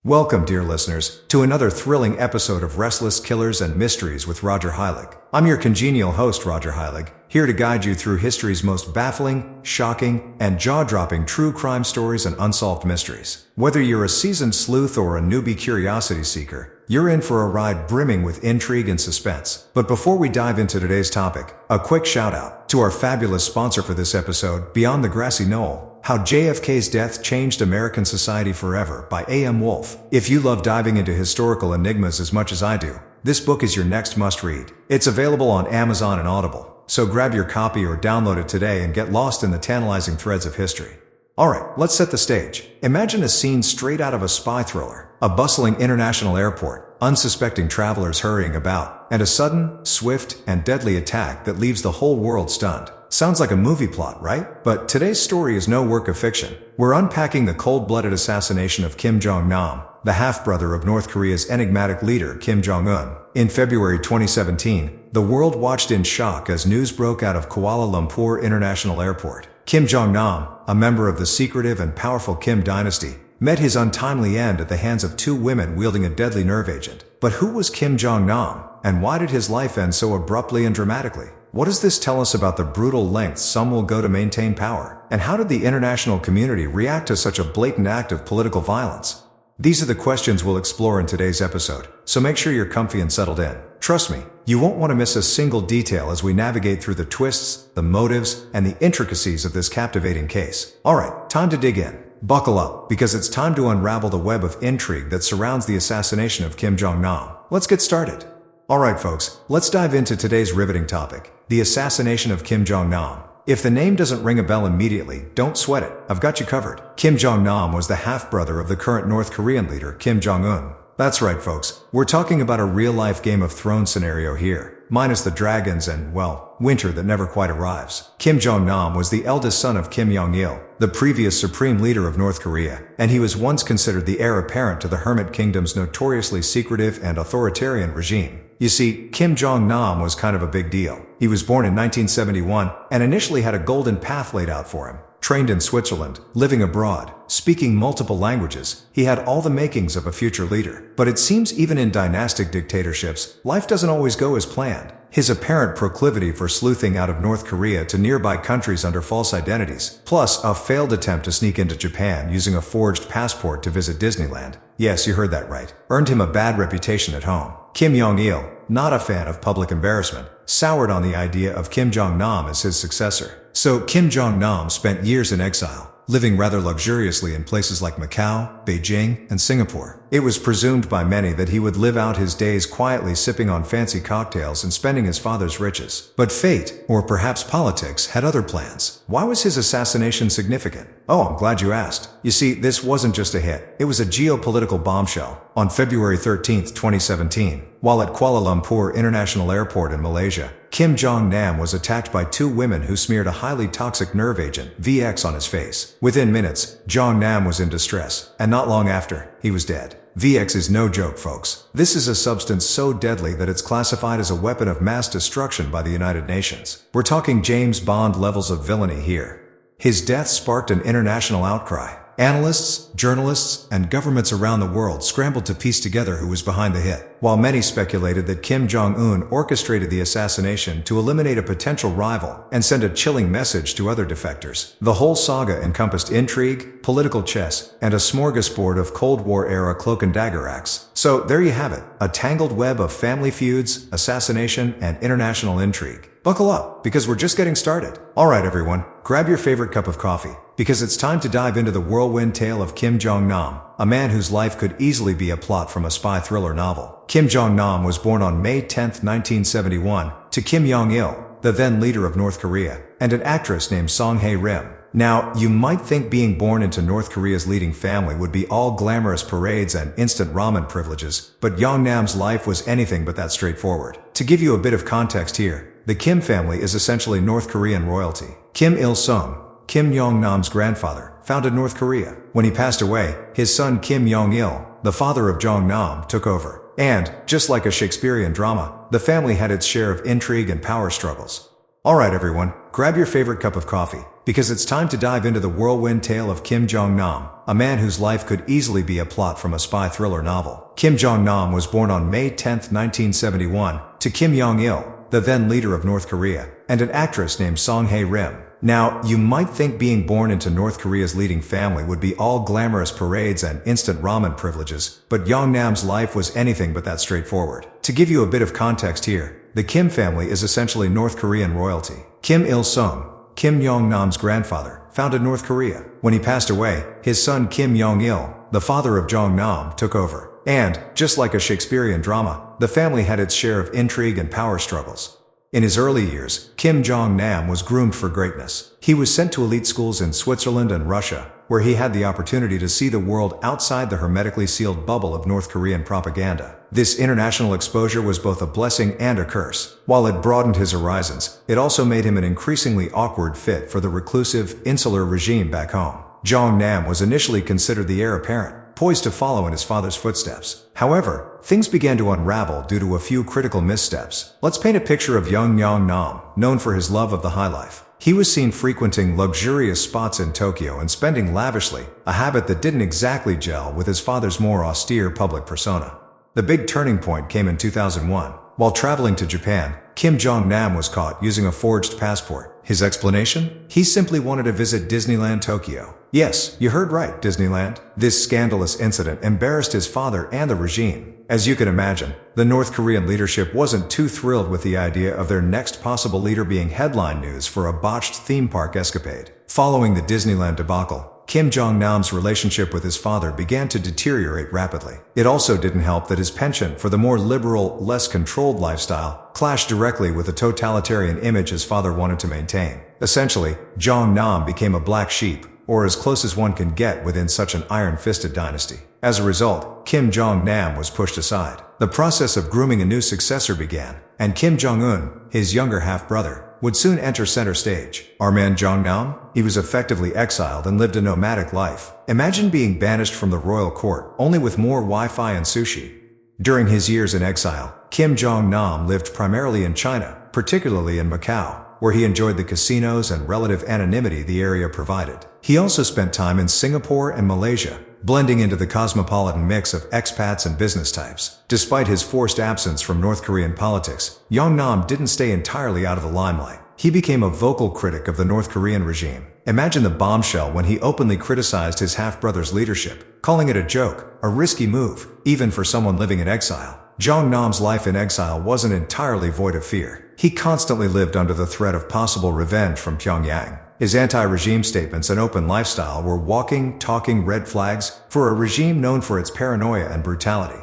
Welcome, dear listeners, to another thrilling episode of Restless Killers and Mysteries with Roger Heilig. I'm your congenial host, Roger Heilig, here to guide you through history's most baffling, shocking, and jaw-dropping true crime stories and unsolved mysteries. Whether you're a seasoned sleuth or a newbie curiosity seeker, you're in for a ride brimming with intrigue and suspense. But before we dive into today's topic, a quick shout-out to our fabulous sponsor for this episode, Beyond the Grassy Knoll. How JFK's Death Changed American Society Forever by A.M. Wolfe. If you love diving into historical enigmas as much as I do, this book is your next must-read. It's available on Amazon and Audible, so grab your copy or download it today and get lost in the tantalizing threads of history. Alright, let's set the stage. Imagine a scene straight out of a spy thriller. A bustling international airport, unsuspecting travelers hurrying about, and a sudden, swift, and deadly attack that leaves the whole world stunned. Sounds like a movie plot, right? But today's story is no work of fiction. We're unpacking the cold-blooded assassination of Kim Jong-nam, the half-brother of North Korea's enigmatic leader Kim Jong-un. In February 2017, the world watched in shock as news broke out of Kuala Lumpur International Airport. Kim Jong-nam, a member of the secretive and powerful Kim dynasty, met his untimely end at the hands of two women wielding a deadly nerve agent. But who was Kim Jong-nam, and why did his life end so abruptly and dramatically? What does this tell us about the brutal lengths some will go to maintain power? And how did the international community react to such a blatant act of political violence? These are the questions we'll explore in today's episode, so make sure you're comfy and settled in. Trust me, you won't want to miss a single detail as we navigate through the twists, the motives, and the intricacies of this captivating case. Alright, time to dig in. Buckle up, because it's time to unravel the web of intrigue that surrounds the assassination of Kim Jong-nam. Let's get started. Alright folks, let's dive into today's riveting topic, the assassination of Kim Jong-nam. If the name doesn't ring a bell immediately, don't sweat it, I've got you covered. Kim Jong-nam was the half-brother of the current North Korean leader Kim Jong-un. That's right folks, we're talking about a real-life Game of Thrones scenario here, minus the dragons and, well, winter that never quite arrives. Kim Jong-nam was the eldest son of Kim Jong-il, the previous supreme leader of North Korea, and he was once considered the heir apparent to the Hermit Kingdom's notoriously secretive and authoritarian regime. You see, Kim Jong-nam was kind of a big deal. He was born in 1971 and initially had a golden path laid out for him. Trained in Switzerland, living abroad, speaking multiple languages, he had all the makings of a future leader. But it seems even in dynastic dictatorships, life doesn't always go as planned. His apparent proclivity for sleuthing out of North Korea to nearby countries under false identities, plus a failed attempt to sneak into Japan using a forged passport to visit Disneyland, yes, you heard that right, earned him a bad reputation at home. Kim Jong-il, not a fan of public embarrassment, soured on the idea of Kim Jong-nam as his successor. So Kim Jong-nam spent years in exile, living rather luxuriously in places like Macau, Beijing, and Singapore. It was presumed by many that he would live out his days quietly sipping on fancy cocktails and spending his father's riches. But fate, or perhaps politics, had other plans. Why was his assassination significant? Oh, I'm glad you asked. You see, this wasn't just a hit. It was a geopolitical bombshell. On February 13, 2017, while at Kuala Lumpur International Airport in Malaysia, Kim Jong-nam was attacked by two women who smeared a highly toxic nerve agent, VX, on his face. Within minutes, Jong-nam was in distress, and not long after, he was dead. VX is no joke, folks. This is a substance so deadly that it's classified as a weapon of mass destruction by the United Nations. We're talking James Bond levels of villainy here. His death sparked an international outcry. Analysts, journalists, and governments around the world scrambled to piece together who was behind the hit. While many speculated that Kim Jong-un orchestrated the assassination to eliminate a potential rival and send a chilling message to other defectors, the whole saga encompassed intrigue, political chess, and a smorgasbord of Cold War-era cloak-and-dagger acts. So there you have it, a tangled web of family feuds, assassination, and international intrigue. Buckle up, because we're just getting started. Alright everyone, grab your favorite cup of coffee, because it's time to dive into the whirlwind tale of Kim Jong-nam, a man whose life could easily be a plot from a spy thriller novel. Kim Jong-nam was born on May 10, 1971, to Kim Jong-il, the then leader of North Korea, and an actress named Song Hae-rim. Now, you might think being born into North Korea's leading family would be all glamorous parades and instant ramen privileges, but Jong-nam's life was anything but that straightforward. To give you a bit of context here, the Kim family is essentially North Korean royalty. Kim Il-sung, Kim Jong-nam's grandfather, founded North Korea. When he passed away, his son Kim Jong-il, the father of Jong-nam, took over. And, just like a Shakespearean drama, the family had its share of intrigue and power struggles. Alright everyone, grab your favorite cup of coffee, because it's time to dive into the whirlwind tale of Kim Jong-nam, a man whose life could easily be a plot from a spy thriller novel. Kim Jong-nam was born on May 10, 1971, to Kim Jong-il, the then leader of North Korea, and an actress named Song Hae-rim. Now, you might think being born into North Korea's leading family would be all glamorous parades and instant ramen privileges, but Jong-nam's life was anything but that straightforward. To give you a bit of context here, the Kim family is essentially North Korean royalty. Kim Il-sung, Kim Jong-nam's grandfather, founded North Korea. When he passed away, his son Kim Jong-il, the father of Jong-nam, took over. And, just like a Shakespearean drama, the family had its share of intrigue and power struggles. In his early years, Kim Jong-nam was groomed for greatness. He was sent to elite schools in Switzerland and Russia, where he had the opportunity to see the world outside the hermetically sealed bubble of North Korean propaganda. This international exposure was both a blessing and a curse. While it broadened his horizons, it also made him an increasingly awkward fit for the reclusive, insular regime back home. Jong-nam was initially considered the heir apparent, poised to follow in his father's footsteps. However, things began to unravel due to a few critical missteps. Let's paint a picture of young Jong-nam, known for his love of the high life. He was seen frequenting luxurious spots in Tokyo and spending lavishly, a habit that didn't exactly gel with his father's more austere public persona. The big turning point came in 2001. While traveling to Japan, Kim Jong-nam was caught using a forged passport. His explanation? He simply wanted to visit Disneyland Tokyo. Yes, you heard right, Disneyland. This scandalous incident embarrassed his father and the regime. As you can imagine, the North Korean leadership wasn't too thrilled with the idea of their next possible leader being headline news for a botched theme park escapade. Following the Disneyland debacle, Kim Jong-nam's relationship with his father began to deteriorate rapidly. It also didn't help that his penchant for the more liberal, less controlled lifestyle clashed directly with the totalitarian image his father wanted to maintain. Essentially, Jong-nam became a black sheep, or as close as one can get within such an iron-fisted dynasty. As a result, Kim Jong-nam was pushed aside. The process of grooming a new successor began, and Kim Jong-un, his younger half-brother, would soon enter center stage. Our man Jong-nam? He was effectively exiled and lived a nomadic life. Imagine being banished from the royal court, only with more Wi-Fi and sushi. During his years in exile, Kim Jong-nam lived primarily in China, particularly in Macau, where he enjoyed the casinos and relative anonymity the area provided. He also spent time in Singapore and Malaysia, blending into the cosmopolitan mix of expats and business types. Despite his forced absence from North Korean politics, Jong-nam didn't stay entirely out of the limelight. He became a vocal critic of the North Korean regime. Imagine the bombshell when he openly criticized his half-brother's leadership, calling it a joke, a risky move, even for someone living in exile. Jong-nam's life in exile wasn't entirely void of fear. He constantly lived under the threat of possible revenge from Pyongyang. His anti-regime statements and open lifestyle were walking, talking red flags for a regime known for its paranoia and brutality.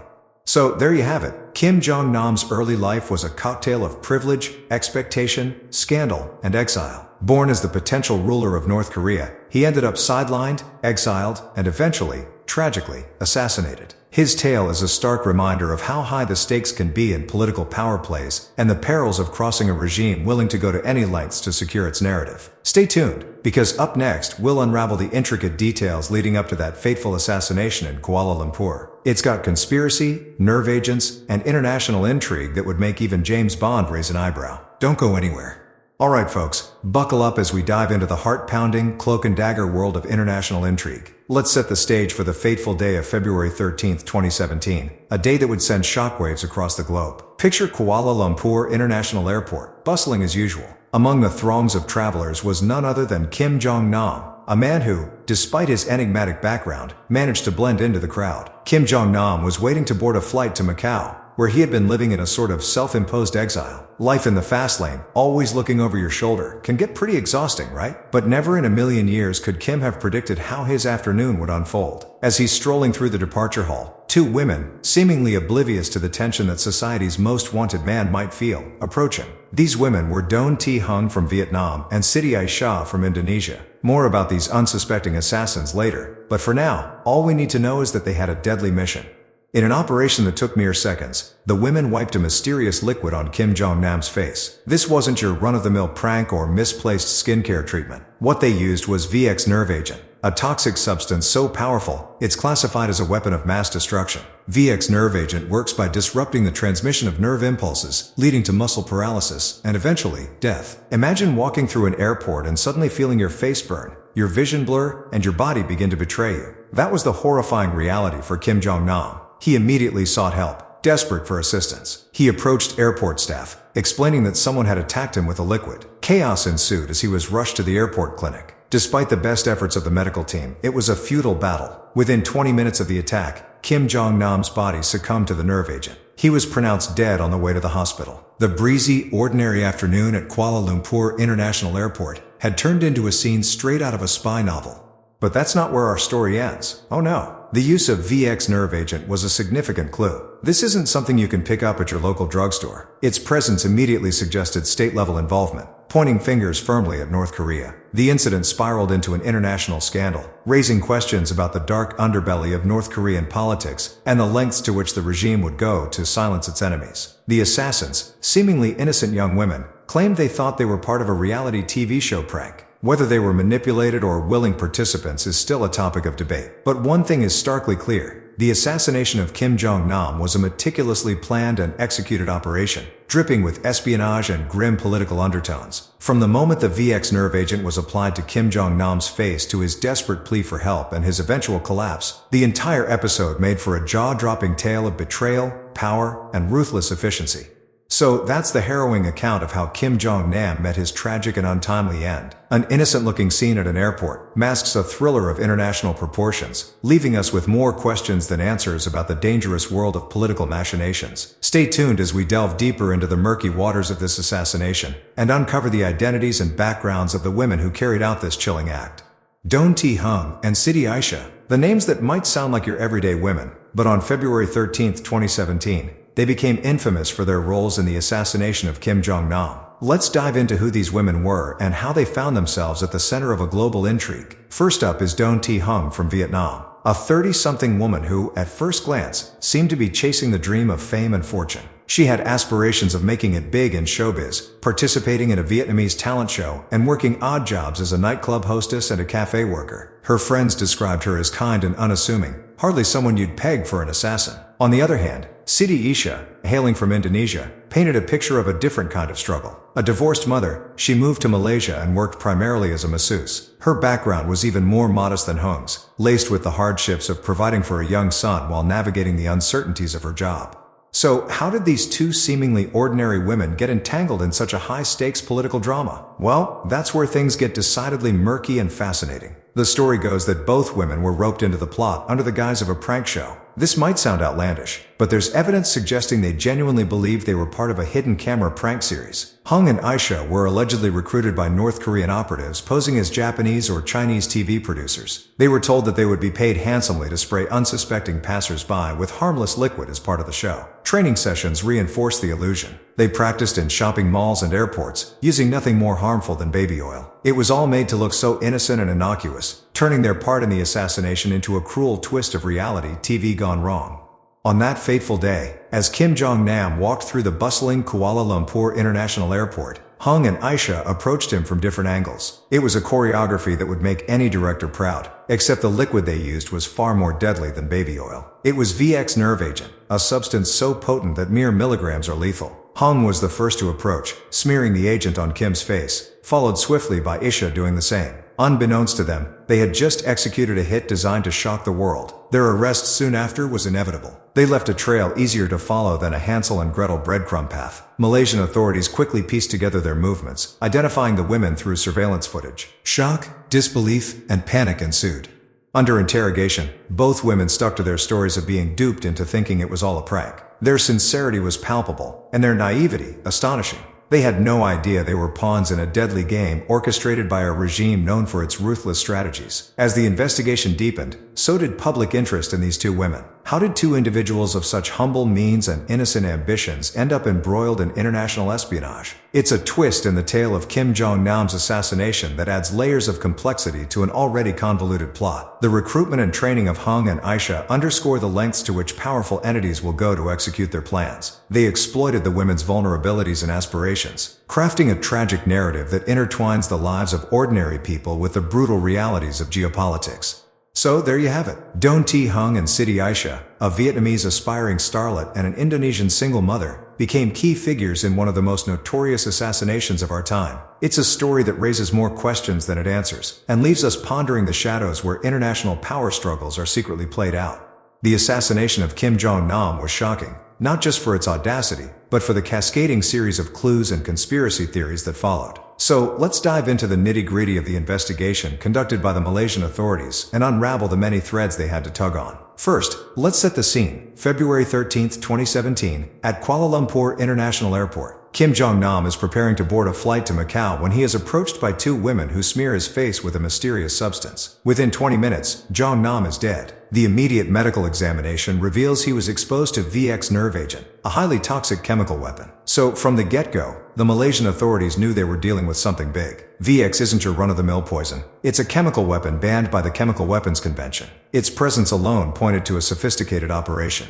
So, there you have it. Kim Jong-nam's early life was a cocktail of privilege, expectation, scandal, and exile. Born as the potential ruler of North Korea, he ended up sidelined, exiled, and eventually, tragically, assassinated. His tale is a stark reminder of how high the stakes can be in political power plays and the perils of crossing a regime willing to go to any lengths to secure its narrative. Stay tuned, because up next we'll unravel the intricate details leading up to that fateful assassination in Kuala Lumpur. It's got conspiracy, nerve agents, and international intrigue that would make even James Bond raise an eyebrow. Don't go anywhere. Alright folks, buckle up as we dive into the heart-pounding, cloak-and-dagger world of international intrigue. Let's set the stage for the fateful day of February 13, 2017, a day that would send shockwaves across the globe. Picture Kuala Lumpur International Airport, bustling as usual. Among the throngs of travelers was none other than Kim Jong-nam, a man who, despite his enigmatic background, managed to blend into the crowd. Kim Jong-nam was waiting to board a flight to Macau, where he had been living in a sort of self-imposed exile. Life in the fast lane, always looking over your shoulder, can get pretty exhausting, right? But never in a million years could Kim have predicted how his afternoon would unfold. As he's strolling through the departure hall, two women, seemingly oblivious to the tension that society's most wanted man might feel, approach him. These women were Don T. Hung from Vietnam and Siti Aisha from Indonesia. More about these unsuspecting assassins later, but for now, all we need to know is that they had a deadly mission. In an operation that took mere seconds, the women wiped a mysterious liquid on Kim Jong-nam's face. This wasn't your run-of-the-mill prank or misplaced skincare treatment. What they used was VX nerve agent, a toxic substance so powerful, it's classified as a weapon of mass destruction. VX nerve agent works by disrupting the transmission of nerve impulses, leading to muscle paralysis, and eventually, death. Imagine walking through an airport and suddenly feeling your face burn, your vision blur, and your body begin to betray you. That was the horrifying reality for Kim Jong-nam. He immediately sought help, desperate for assistance. He approached airport staff, explaining that someone had attacked him with a liquid. Chaos ensued as he was rushed to the airport clinic. Despite the best efforts of the medical team, it was a futile battle. Within 20 minutes of the attack, Kim Jong-nam's body succumbed to the nerve agent. He was pronounced dead on the way to the hospital. The breezy, ordinary afternoon at Kuala Lumpur International Airport had turned into a scene straight out of a spy novel. But that's not where our story ends. Oh no. The use of VX nerve agent was a significant clue. This isn't something you can pick up at your local drugstore. Its presence immediately suggested state-level involvement, pointing fingers firmly at North Korea. The incident spiraled into an international scandal, raising questions about the dark underbelly of North Korean politics and the lengths to which the regime would go to silence its enemies. The assassins, seemingly innocent young women, claimed they thought they were part of a reality TV show prank. Whether they were manipulated or willing participants is still a topic of debate. But one thing is starkly clear. The assassination of Kim Jong-nam was a meticulously planned and executed operation, dripping with espionage and grim political undertones. From the moment the VX nerve agent was applied to Kim Jong-nam's face to his desperate plea for help and his eventual collapse, the entire episode made for a jaw-dropping tale of betrayal, power, and ruthless efficiency. So that's the harrowing account of how Kim Jong-nam met his tragic and untimely end. An innocent-looking scene at an airport masks a thriller of international proportions, leaving us with more questions than answers about the dangerous world of political machinations. Stay tuned as we delve deeper into the murky waters of this assassination and uncover the identities and backgrounds of the women who carried out this chilling act. Don T-hung and Siti Aisha, the names that might sound like your everyday women, but on February 13, 2017, they became infamous for their roles in the assassination of Kim Jong-nam. Let's dive into who these women were and how they found themselves at the center of a global intrigue. First up is Don T-hung from Vietnam, a 30-something woman who, at first glance, seemed to be chasing the dream of fame and fortune. She had aspirations of making it big in showbiz, participating in a Vietnamese talent show, and working odd jobs as a nightclub hostess and a cafe worker. Her friends described her as kind and unassuming, hardly someone you'd peg for an assassin. On the other hand, Siti Aisha, hailing from Indonesia, painted a picture of a different kind of struggle. A divorced mother, she moved to Malaysia and worked primarily as a masseuse. Her background was even more modest than Hung's, laced with the hardships of providing for a young son while navigating the uncertainties of her job. So, how did these two seemingly ordinary women get entangled in such a high-stakes political drama? Well, that's where things get decidedly murky and fascinating. The story goes that both women were roped into the plot under the guise of a prank show. This might sound outlandish, but there's evidence suggesting they genuinely believed they were part of a hidden camera prank series. Hung and Aisha were allegedly recruited by North Korean operatives posing as Japanese or Chinese TV producers. They were told that they would be paid handsomely to spray unsuspecting passers-by with harmless liquid as part of the show. Training sessions reinforced the illusion. They practiced in shopping malls and airports, using nothing more harmful than baby oil. It was all made to look so innocent and innocuous, turning their part in the assassination into a cruel twist of reality TV gone wrong. On that fateful day, as Kim Jong-nam walked through the bustling Kuala Lumpur International Airport, Hung and Aisha approached him from different angles. It was a choreography that would make any director proud, except the liquid they used was far more deadly than baby oil. It was VX nerve agent, a substance so potent that mere milligrams are lethal. Hung was the first to approach, smearing the agent on Kim's face, followed swiftly by Aisha doing the same. Unbeknownst to them, they had just executed a hit designed to shock the world. Their arrest soon after was inevitable. They left a trail easier to follow than a Hansel and Gretel breadcrumb path. Malaysian authorities quickly pieced together their movements, identifying the women through surveillance footage. Shock, disbelief, and panic ensued. Under interrogation, both women stuck to their stories of being duped into thinking it was all a prank. Their sincerity was palpable, and their naivety astonishing. They had no idea they were pawns in a deadly game orchestrated by a regime known for its ruthless strategies. As the investigation deepened, so did public interest in these two women. How did two individuals of such humble means and innocent ambitions end up embroiled in international espionage? It's a twist in the tale of Kim Jong-nam's assassination that adds layers of complexity to an already convoluted plot. The recruitment and training of Hung and Aisha underscore the lengths to which powerful entities will go to execute their plans. They exploited the women's vulnerabilities and aspirations, crafting a tragic narrative that intertwines the lives of ordinary people with the brutal realities of geopolitics. So there you have it. Don T. Hung and Siti Aisha, a Vietnamese aspiring starlet and an Indonesian single mother, became key figures in one of the most notorious assassinations of our time. It's a story that raises more questions than it answers, and leaves us pondering the shadows where international power struggles are secretly played out. The assassination of Kim Jong-nam was shocking, not just for its audacity, but for the cascading series of clues and conspiracy theories that followed. So, let's dive into the nitty-gritty of the investigation conducted by the Malaysian authorities and unravel the many threads they had to tug on. First, let's set the scene. February 13, 2017, at Kuala Lumpur International Airport. Kim Jong-nam is preparing to board a flight to Macau when he is approached by two women who smear his face with a mysterious substance. Within 20 minutes, Jong-nam is dead. The immediate medical examination reveals he was exposed to VX nerve agent, a highly toxic chemical weapon. So, from the get-go, the Malaysian authorities knew they were dealing with something big. VX isn't your run-of-the-mill poison. It's a chemical weapon banned by the Chemical Weapons Convention. Its presence alone pointed to a sophisticated operation.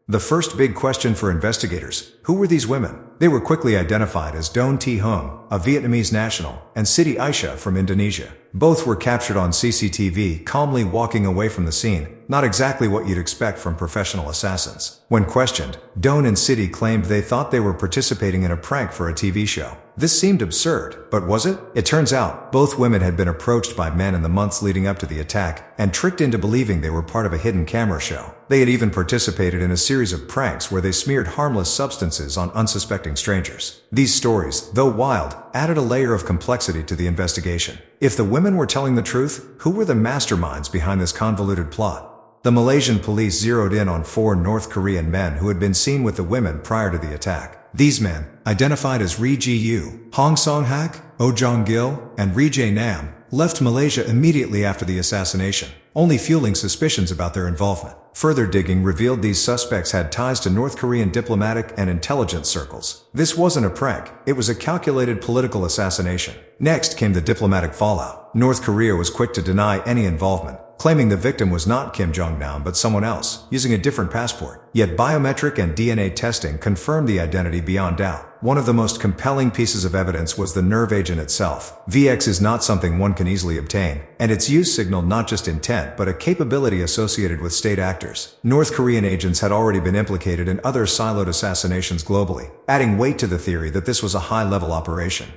The first big question for investigators: who were these women? They were quickly identified as Don T. Hung, a Vietnamese national, and Siti Aisha from Indonesia. Both were captured on CCTV calmly walking away from the scene, not exactly what you'd expect from professional assassins. When questioned, Don and Siti claimed they thought they were participating in a prank for a TV show. This seemed absurd, but was it? It turns out, both women had been approached by men in the months leading up to the attack, and tricked into believing they were part of a hidden camera show. They had even participated in a series of pranks where they smeared harmless substances on unsuspecting strangers. These stories, though wild, added a layer of complexity to the investigation. If the women were telling the truth, who were the masterminds behind this convoluted plot? The Malaysian police zeroed in on 4 North Korean men who had been seen with the women prior to the attack. These men, identified as Ri Ji-yu, Hong Song-hak, Oh Jong-gil, and Ri Jae-nam, left Malaysia immediately after the assassination, only fueling suspicions about their involvement. Further digging revealed these suspects had ties to North Korean diplomatic and intelligence circles. This wasn't a prank, it was a calculated political assassination. Next came the diplomatic fallout. North Korea was quick to deny any involvement, claiming the victim was not Kim Jong-nam but someone else, using a different passport. Yet biometric and DNA testing confirmed the identity beyond doubt. One of the most compelling pieces of evidence was the nerve agent itself. VX is not something one can easily obtain, and its use signaled not just intent but a capability associated with state actors. North Korean agents had already been implicated in other siloed assassinations globally, adding weight to the theory that this was a high-level operation.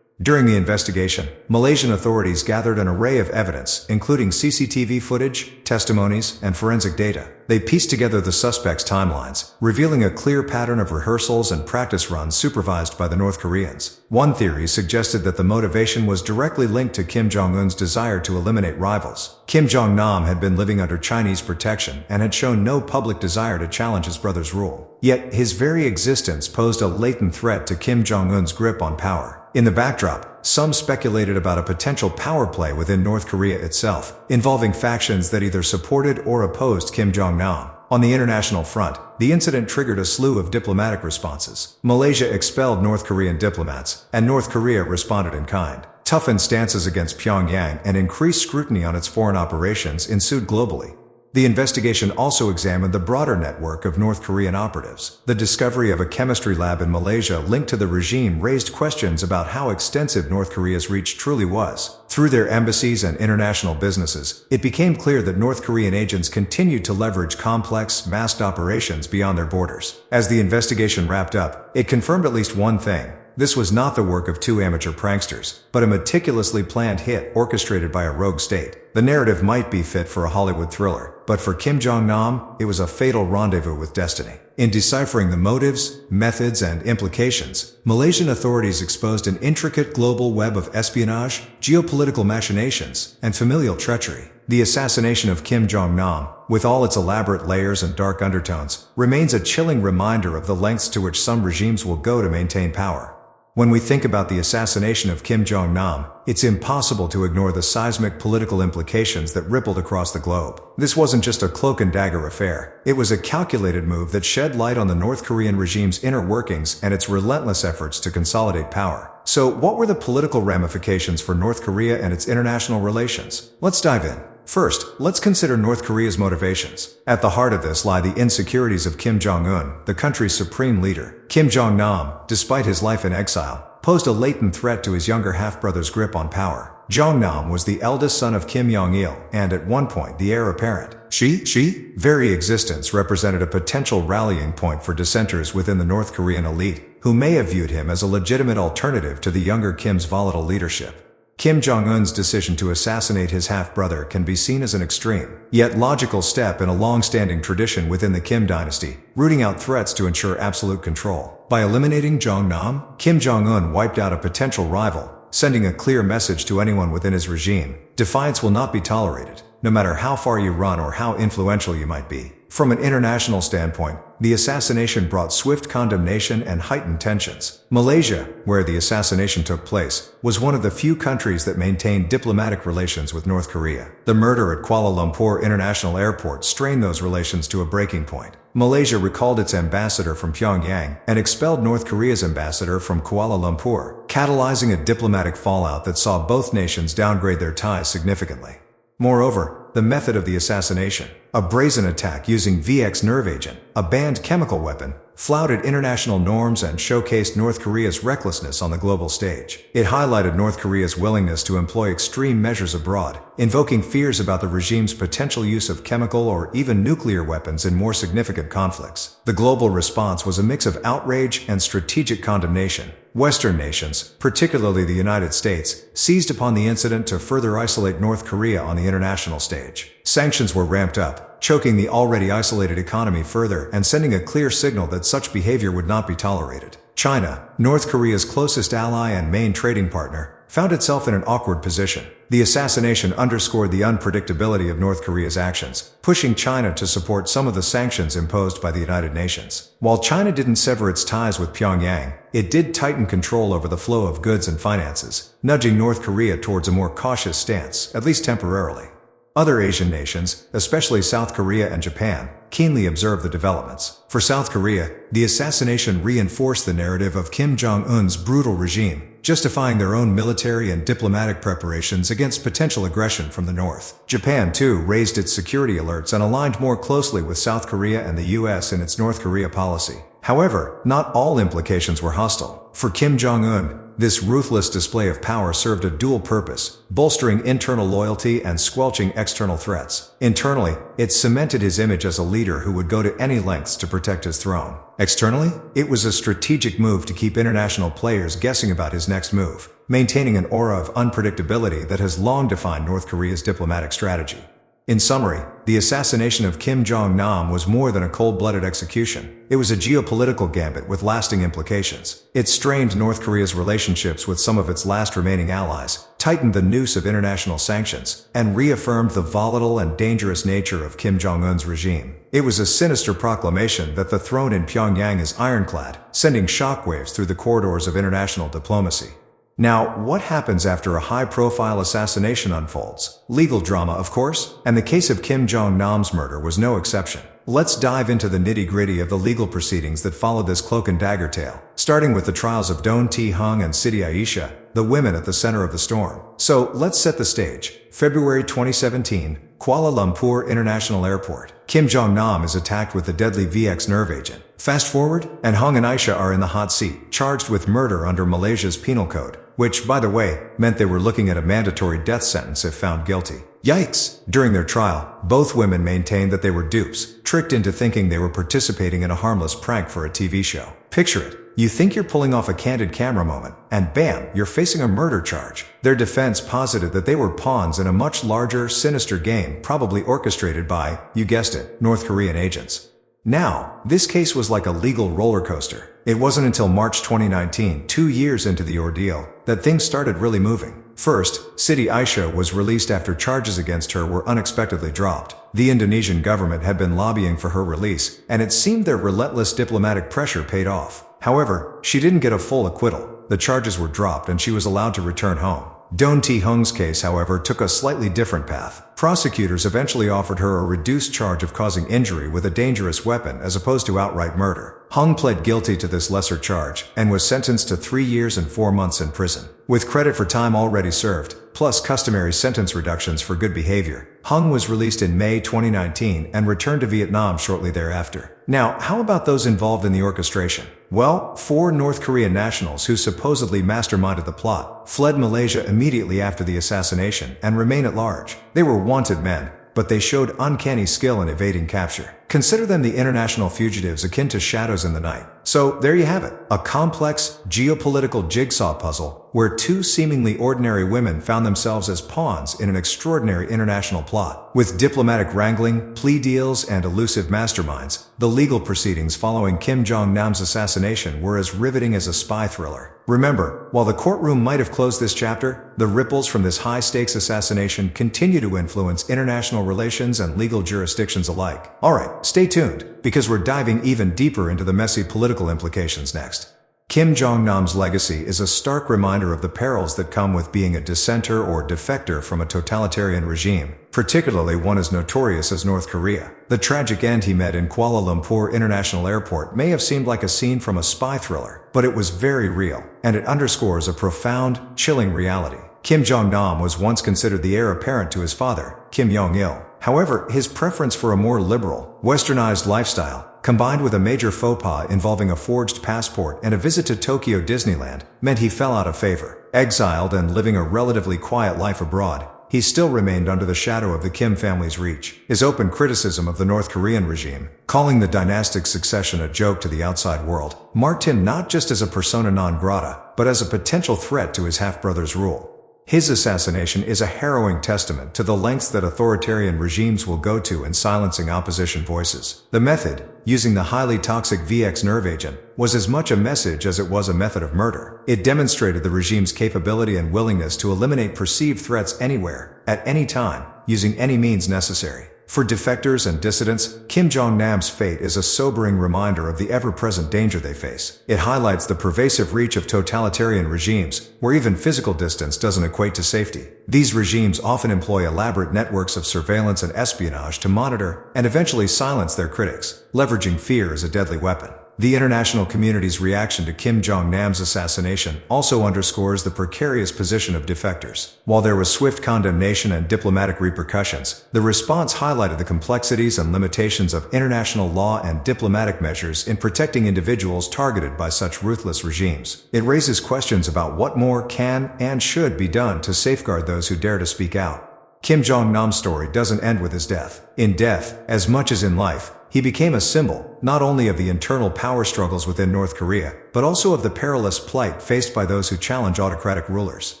During the investigation, Malaysian authorities gathered an array of evidence, including CCTV footage, testimonies, and forensic data. They pieced together the suspects' timelines, revealing a clear pattern of rehearsals and practice runs supervised by the North Koreans. One theory suggested that the motivation was directly linked to Kim Jong-un's desire to eliminate rivals. Kim Jong-nam had been living under Chinese protection and had shown no public desire to challenge his brother's rule. Yet, his very existence posed a latent threat to Kim Jong-un's grip on power. In the backdrop, some speculated about a potential power play within North Korea itself, involving factions that either supported or opposed Kim Jong-nam. On the international front, the incident triggered a slew of diplomatic responses. Malaysia expelled North Korean diplomats, and North Korea responded in kind. Toughened stances against Pyongyang and increased scrutiny on its foreign operations ensued globally. The investigation also examined the broader network of North Korean operatives. The discovery of a chemistry lab in Malaysia linked to the regime raised questions about how extensive North Korea's reach truly was. Through their embassies and international businesses, it became clear that North Korean agents continued to leverage complex, masked operations beyond their borders. As the investigation wrapped up, it confirmed at least one thing. This was not the work of two amateur pranksters, but a meticulously planned hit orchestrated by a rogue state. The narrative might be fit for a Hollywood thriller, but for Kim Jong-nam, it was a fatal rendezvous with destiny. In deciphering the motives, methods, and implications, Malaysian authorities exposed an intricate global web of espionage, geopolitical machinations, and familial treachery. The assassination of Kim Jong-nam, with all its elaborate layers and dark undertones, remains a chilling reminder of the lengths to which some regimes will go to maintain power. When we think about the assassination of Kim Jong-nam, it's impossible to ignore the seismic political implications that rippled across the globe. This wasn't just a cloak and dagger affair. It was a calculated move that shed light on the North Korean regime's inner workings and its relentless efforts to consolidate power. So, what were the political ramifications for North Korea and its international relations? Let's dive in. First, let's consider North Korea's motivations. At the heart of this lie the insecurities of Kim Jong-un, the country's supreme leader. Kim Jong-nam, despite his life in exile, posed a latent threat to his younger half-brother's grip on power. Jong-nam was the eldest son of Kim Jong-il, and at one point the heir apparent. She very existence represented a potential rallying point for dissenters within the North Korean elite, who may have viewed him as a legitimate alternative to the younger Kim's volatile leadership. Kim Jong-un's decision to assassinate his half-brother can be seen as an extreme, yet logical step in a long-standing tradition within the Kim dynasty, rooting out threats to ensure absolute control. By eliminating Jong-nam, Kim Jong-un wiped out a potential rival, sending a clear message to anyone within his regime: defiance will not be tolerated, no matter how far you run or how influential you might be. From an international standpoint, the assassination brought swift condemnation and heightened tensions. Malaysia, where the assassination took place, was one of the few countries that maintained diplomatic relations with North Korea. The murder at Kuala Lumpur International Airport strained those relations to a breaking point. Malaysia recalled its ambassador from Pyongyang and expelled North Korea's ambassador from Kuala Lumpur, catalyzing a diplomatic fallout that saw both nations downgrade their ties significantly. Moreover, the method of the assassination, a brazen attack using VX nerve agent, a banned chemical weapon, flouted international norms and showcased North Korea's recklessness on the global stage. It highlighted North Korea's willingness to employ extreme measures abroad, invoking fears about the regime's potential use of chemical or even nuclear weapons in more significant conflicts. The global response was a mix of outrage and strategic condemnation. Western nations, particularly the United States, seized upon the incident to further isolate North Korea on the international stage. Sanctions were ramped up, choking the already isolated economy further and sending a clear signal that such behavior would not be tolerated. China, North Korea's closest ally and main trading partner, found itself in an awkward position. The assassination underscored the unpredictability of North Korea's actions, pushing China to support some of the sanctions imposed by the United Nations. While China didn't sever its ties with Pyongyang, it did tighten control over the flow of goods and finances, nudging North Korea towards a more cautious stance, at least temporarily. Other Asian nations, especially South Korea and Japan, keenly observed the developments. For South Korea, the assassination reinforced the narrative of Kim Jong-un's brutal regime, justifying their own military and diplomatic preparations against potential aggression from the North. Japan, too, raised its security alerts and aligned more closely with South Korea and the US in its North Korea policy. However, not all implications were hostile. For Kim Jong-un, this ruthless display of power served a dual purpose, bolstering internal loyalty and squelching external threats. Internally, it cemented his image as a leader who would go to any lengths to protect his throne. Externally, it was a strategic move to keep international players guessing about his next move, maintaining an aura of unpredictability that has long defined North Korea's diplomatic strategy. In summary, the assassination of Kim Jong-nam was more than a cold-blooded execution. It was a geopolitical gambit with lasting implications. It strained North Korea's relationships with some of its last remaining allies, tightened the noose of international sanctions, and reaffirmed the volatile and dangerous nature of Kim Jong-un's regime. It was a sinister proclamation that the throne in Pyongyang is ironclad, sending shockwaves through the corridors of international diplomacy. Now, what happens after a high-profile assassination unfolds? Legal drama, of course, and the case of Kim Jong-nam's murder was no exception. Let's dive into the nitty-gritty of the legal proceedings that followed this cloak and dagger tale, starting with the trials of Don Tae-hung and Siti Aisha, the women at the center of the storm. So, let's set the stage. February 2017, Kuala Lumpur International Airport. Kim Jong-nam is attacked with the deadly VX nerve agent. Fast forward, and Hung and Aisha are in the hot seat, charged with murder under Malaysia's penal code, which, by the way, meant they were looking at a mandatory death sentence if found guilty. Yikes! During their trial, both women maintained that they were dupes, tricked into thinking they were participating in a harmless prank for a TV show. Picture it. You think you're pulling off a candid camera moment, and bam, you're facing a murder charge. Their defense posited that they were pawns in a much larger, sinister game probably orchestrated by, you guessed it, North Korean agents. Now, this case was like a legal roller coaster. It wasn't until March 2019, 2 years into the ordeal, that things started really moving. First, Siti Aisha was released after charges against her were unexpectedly dropped. The Indonesian government had been lobbying for her release, and it seemed their relentless diplomatic pressure paid off. However, she didn't get a full acquittal. The charges were dropped and she was allowed to return home. Don T-hung's case, however, took a slightly different path. Prosecutors eventually offered her a reduced charge of causing injury with a dangerous weapon as opposed to outright murder. Hung pled guilty to this lesser charge and was sentenced to 3 years and 4 months in prison, with credit for time already served, plus customary sentence reductions for good behavior. Hung was released in May 2019 and returned to Vietnam shortly thereafter. Now, how about those involved in the orchestration? Well, 4 North Korean nationals who supposedly masterminded the plot fled Malaysia immediately after the assassination and remain at large. They were wanted men, but they showed uncanny skill in evading capture. Consider them the international fugitives akin to shadows in the night. So there you have it, a complex, geopolitical jigsaw puzzle where 2 seemingly ordinary women found themselves as pawns in an extraordinary international plot. With diplomatic wrangling, plea deals, and elusive masterminds, the legal proceedings following Kim Jong-nam's assassination were as riveting as a spy thriller. Remember, while the courtroom might have closed this chapter, the ripples from this high-stakes assassination continue to influence international relations and legal jurisdictions alike. Alright, stay tuned, because we're diving even deeper into the messy political implications next. Kim Jong-nam's legacy is a stark reminder of the perils that come with being a dissenter or defector from a totalitarian regime, particularly one as notorious as North Korea. The tragic end he met in Kuala Lumpur International Airport may have seemed like a scene from a spy thriller, but it was very real, and it underscores a profound, chilling reality. Kim Jong-nam was once considered the heir apparent to his father, Kim Jong-il. However, his preference for a more liberal, westernized lifestyle, combined with a major faux pas involving a forged passport and a visit to Tokyo Disneyland, meant he fell out of favor. Exiled and living a relatively quiet life abroad, he still remained under the shadow of the Kim family's reach. His open criticism of the North Korean regime, calling the dynastic succession a joke to the outside world, marked him not just as a persona non grata, but as a potential threat to his half-brother's rule. His assassination is a harrowing testament to the lengths that authoritarian regimes will go to in silencing opposition voices. The method, using the highly toxic VX nerve agent, was as much a message as it was a method of murder. It demonstrated the regime's capability and willingness to eliminate perceived threats anywhere, at any time, using any means necessary. For defectors and dissidents, Kim Jong-nam's fate is a sobering reminder of the ever-present danger they face. It highlights the pervasive reach of totalitarian regimes, where even physical distance doesn't equate to safety. These regimes often employ elaborate networks of surveillance and espionage to monitor and eventually silence their critics, leveraging fear as a deadly weapon. The international community's reaction to Kim Jong-nam's assassination also underscores the precarious position of defectors. While there was swift condemnation and diplomatic repercussions, the response highlighted the complexities and limitations of international law and diplomatic measures in protecting individuals targeted by such ruthless regimes. It raises questions about what more can and should be done to safeguard those who dare to speak out. Kim Jong-nam's story doesn't end with his death. In death, as much as in life, he became a symbol, not only of the internal power struggles within North Korea, but also of the perilous plight faced by those who challenge autocratic rulers.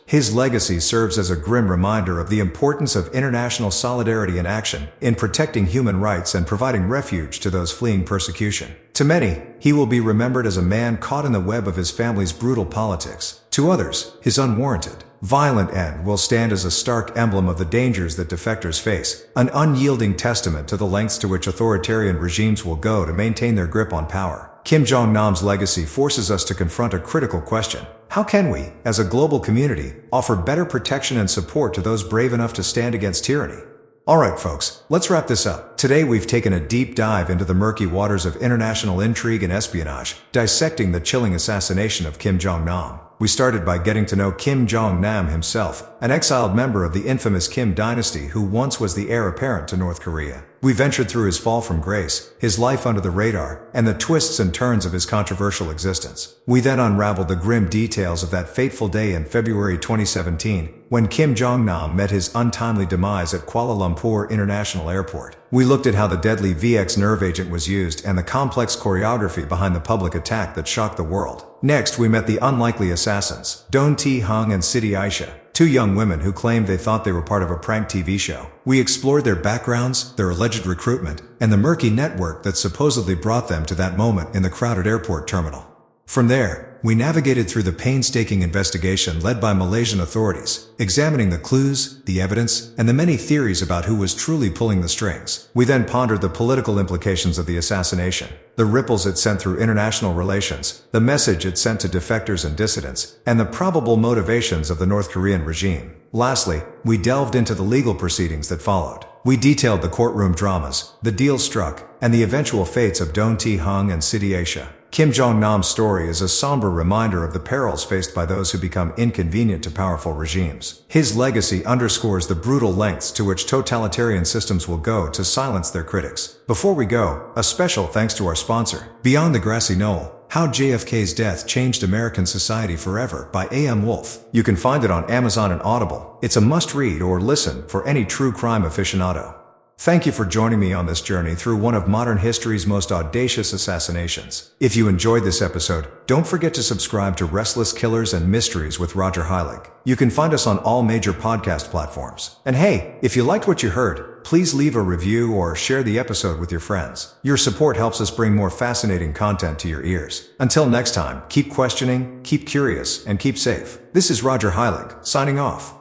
His legacy serves as a grim reminder of the importance of international solidarity and action in protecting human rights and providing refuge to those fleeing persecution. To many, he will be remembered as a man caught in the web of his family's brutal politics. To others, his unwarranted, violent end will stand as a stark emblem of the dangers that defectors face, an unyielding testament to the lengths to which authoritarian regimes will go to maintain their grip on power. Kim Jong-nam's legacy forces us to confront a critical question. How can we, as a global community, offer better protection and support to those brave enough to stand against tyranny? Alright folks, let's wrap this up. Today we've taken a deep dive into the murky waters of international intrigue and espionage, dissecting the chilling assassination of Kim Jong-nam. We started by getting to know Kim Jong-nam himself, an exiled member of the infamous Kim dynasty who once was the heir apparent to North Korea. We ventured through his fall from grace, his life under the radar, and the twists and turns of his controversial existence. We then unraveled the grim details of that fateful day in February 2017, when Kim Jong-nam met his untimely demise at Kuala Lumpur International Airport. We looked at how the deadly VX nerve agent was used and the complex choreography behind the public attack that shocked the world. Next, we met the unlikely assassins, Don T-hung and Aisha, 2 young women who claimed they thought they were part of a prank TV show. We explored their backgrounds, their alleged recruitment, and the murky network that supposedly brought them to that moment in the crowded airport terminal. From there, we navigated through the painstaking investigation led by Malaysian authorities, examining the clues, the evidence, and the many theories about who was truly pulling the strings. We then pondered the political implications of the assassination, the ripples it sent through international relations, the message it sent to defectors and dissidents, and the probable motivations of the North Korean regime. Lastly, we delved into the legal proceedings that followed. We detailed the courtroom dramas, the deals struck, and the eventual fates of Don T-hung and Siti Aisha. Kim Jong-nam's story is a somber reminder of the perils faced by those who become inconvenient to powerful regimes. His legacy underscores the brutal lengths to which totalitarian systems will go to silence their critics. Before we go, a special thanks to our sponsor, Beyond the Grassy Knoll: How JFK's Death Changed American Society Forever by A.M. Wolfe. You can find it on Amazon and Audible. It's a must-read or listen for any true crime aficionado. Thank you for joining me on this journey through one of modern history's most audacious assassinations. If you enjoyed this episode, don't forget to subscribe to Restless Killers and Mysteries with Roger Heilig. You can find us on all major podcast platforms. And hey, if you liked what you heard, please leave a review or share the episode with your friends. Your support helps us bring more fascinating content to your ears. Until next time, keep questioning, keep curious, and keep safe. This is Roger Heilig, signing off.